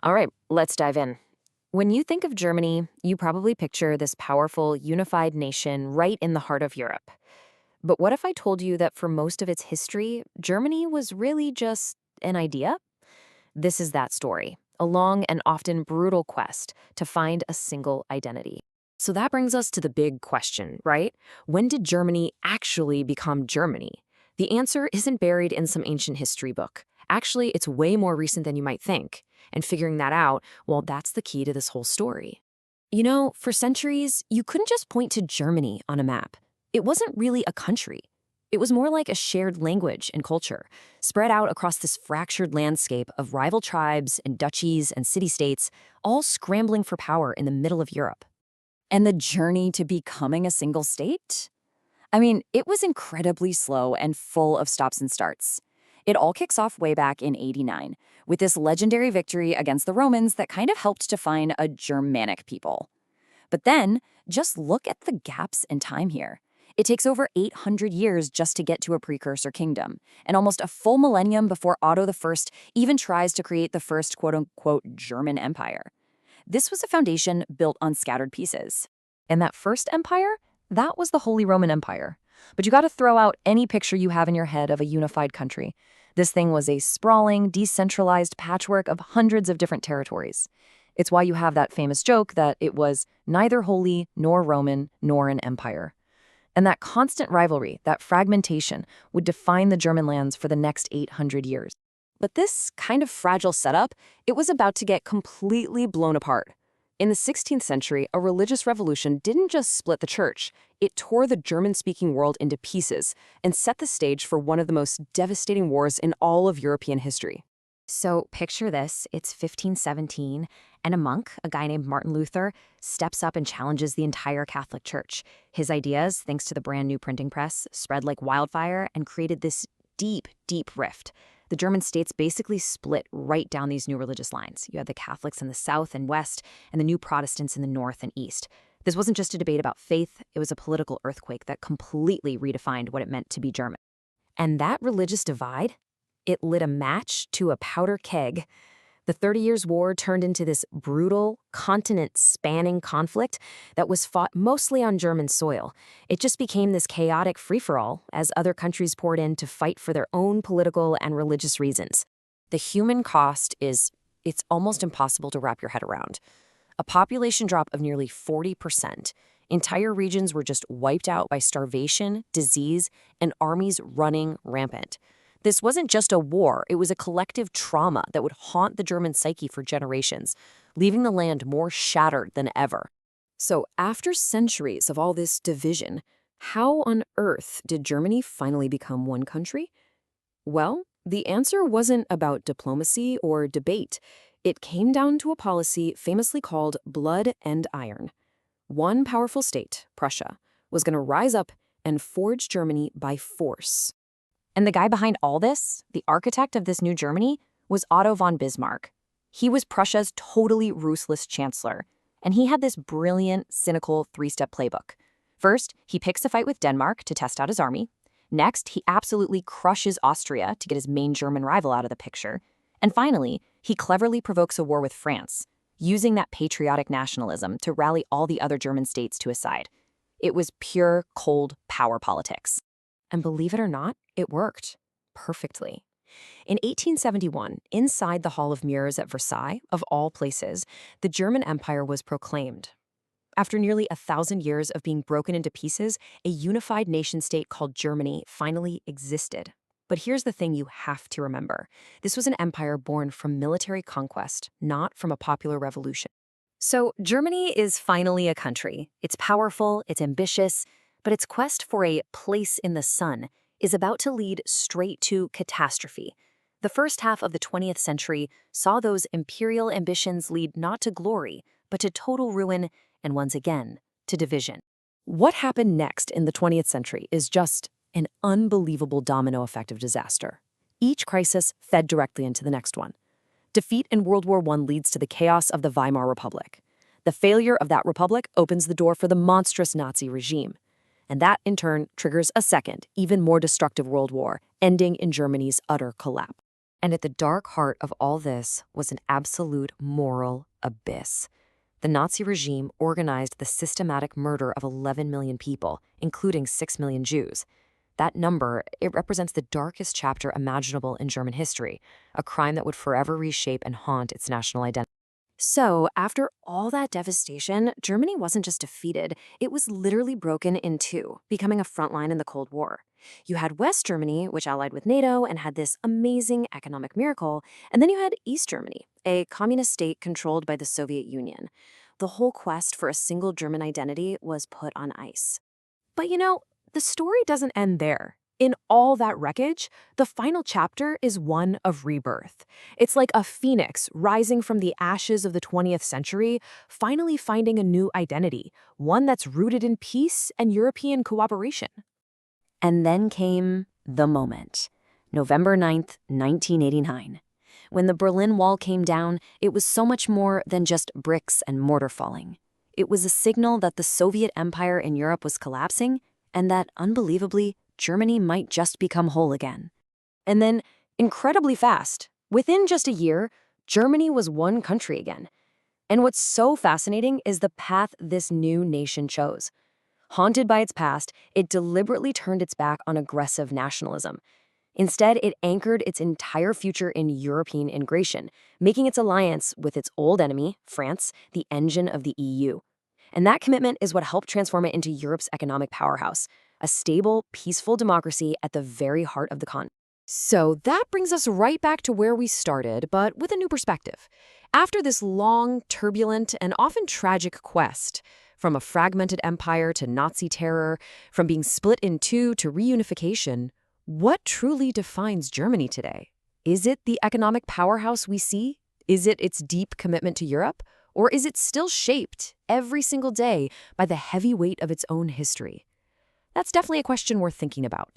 All right, let's dive in. When you think of Germany, you probably picture this powerful, unified nation right in the heart of Europe. But what if I told you that for most of its history, Germany was really just an idea? This is that story, a long and often brutal quest to find a single identity. So that brings us to the big question, right? When did Germany actually become Germany? The answer isn't buried in some ancient history book. Actually, it's way more recent than you might think. And figuring that out, well, that's the key to this whole story. You know, for centuries, you couldn't just point to Germany on a map. It wasn't really a country. It was more like a shared language and culture, spread out across this fractured landscape of rival tribes and duchies and city-states, all scrambling for power in the middle of Europe. And the journey to becoming a single state? I mean, it was incredibly slow and full of stops and starts. It all kicks off way back in 89, with this legendary victory against the Romans that kind of helped define a Germanic people. But then, just look at the gaps in time here. It takes over 800 years just to get to a precursor kingdom, and almost a full millennium before Otto I even tries to create the first quote-unquote German empire. This was a foundation built on scattered pieces. And that first empire, that was the Holy Roman Empire. But you got to throw out any picture you have in your head of a unified country. This thing was a sprawling, decentralized patchwork of hundreds of different territories. It's why you have that famous joke that it was neither holy nor Roman nor an empire. And that constant rivalry, that fragmentation, would define the German lands for the next 800 years. But this kind of fragile setup, it was about to get completely blown apart. In the 16th century, a religious revolution didn't just split the church, it tore the German-speaking world into pieces and set the stage for one of the most devastating wars in all of European history. So picture this, it's 1517, and a monk, a guy named Martin Luther, steps up and challenges the entire Catholic Church. His ideas, thanks to the brand new printing press, spread like wildfire and created this deep, deep rift. The German states basically split right down these new religious lines. You had the Catholics in the south and west, and the new Protestants in the north and east. This wasn't just a debate about faith, it was a political earthquake that completely redefined what it meant to be German. And that religious divide, it lit a match to a powder keg. The 30 Years' War turned into this brutal, continent-spanning conflict that was fought mostly on German soil. It just became this chaotic free-for-all as other countries poured in to fight for their own political and religious reasons. The human cost it's almost impossible to wrap your head around. A population drop of nearly 40%. Entire regions were just wiped out by starvation, disease, and armies running rampant. This wasn't just a war, it was a collective trauma that would haunt the German psyche for generations, leaving the land more shattered than ever. So after centuries of all this division, how on earth did Germany finally become one country? Well, the answer wasn't about diplomacy or debate. It came down to a policy famously called blood and iron. One powerful state, Prussia, was going to rise up and forge Germany by force. And the guy behind all this, the architect of this new Germany, was Otto von Bismarck. He was Prussia's totally ruthless chancellor, and he had this brilliant, cynical three-step playbook. First, he picks a fight with Denmark to test out his army. Next, he absolutely crushes Austria to get his main German rival out of the picture. And finally, he cleverly provokes a war with France, using that patriotic nationalism to rally all the other German states to his side. It was pure, cold power politics. And believe it or not, it worked perfectly. In 1871, inside the Hall of Mirrors at Versailles, of all places, the German Empire was proclaimed. After nearly 1,000 years of being broken into pieces, a unified nation-state called Germany finally existed. But here's the thing you have to remember. This was an empire born from military conquest, not from a popular revolution. So Germany is finally a country. It's powerful, it's ambitious, but its quest for a place in the sun is about to lead straight to catastrophe. The first half of the 20th century saw those imperial ambitions lead not to glory, but to total ruin and once again, to division. What happened next in the 20th century is just an unbelievable domino effect of disaster. Each crisis fed directly into the next one. Defeat in World War I leads to the chaos of the Weimar Republic. The failure of that republic opens the door for the monstrous Nazi regime. And that, in turn, triggers a second, even more destructive World War, ending in Germany's utter collapse. And at the dark heart of all this was an absolute moral abyss. The Nazi regime organized the systematic murder of 11 million people, including 6 million Jews. That number, it represents the darkest chapter imaginable in German history, a crime that would forever reshape and haunt its national identity. So, after all that devastation, Germany wasn't just defeated, it was literally broken in two, becoming a front line in the Cold War. You had West Germany, which allied with NATO and had this amazing economic miracle, and then you had East Germany, a communist state controlled by the Soviet Union. The whole quest for a single German identity was put on ice. But the story doesn't end there. In all that wreckage, the final chapter is one of rebirth. It's like a phoenix rising from the ashes of the 20th century, finally finding a new identity, one that's rooted in peace and European cooperation. And then came the moment, November 9th, 1989. When the Berlin Wall came down, it was so much more than just bricks and mortar falling. It was a signal that the Soviet Empire in Europe was collapsing, and that, unbelievably, Germany might just become whole again. And then, incredibly fast, within just a year, Germany was one country again. And what's so fascinating is the path this new nation chose. Haunted by its past, it deliberately turned its back on aggressive nationalism. Instead, it anchored its entire future in European integration, making its alliance with its old enemy, France, the engine of the EU. And that commitment is what helped transform it into Europe's economic powerhouse, a stable, peaceful democracy at the very heart of the continent. So that brings us right back to where we started, but with a new perspective. After this long, turbulent, and often tragic quest, from a fragmented empire to Nazi terror, from being split in two to reunification, what truly defines Germany today? Is it the economic powerhouse we see? Is it its deep commitment to Europe? Or is it still shaped every single day by the heavy weight of its own history? That's definitely a question worth thinking about.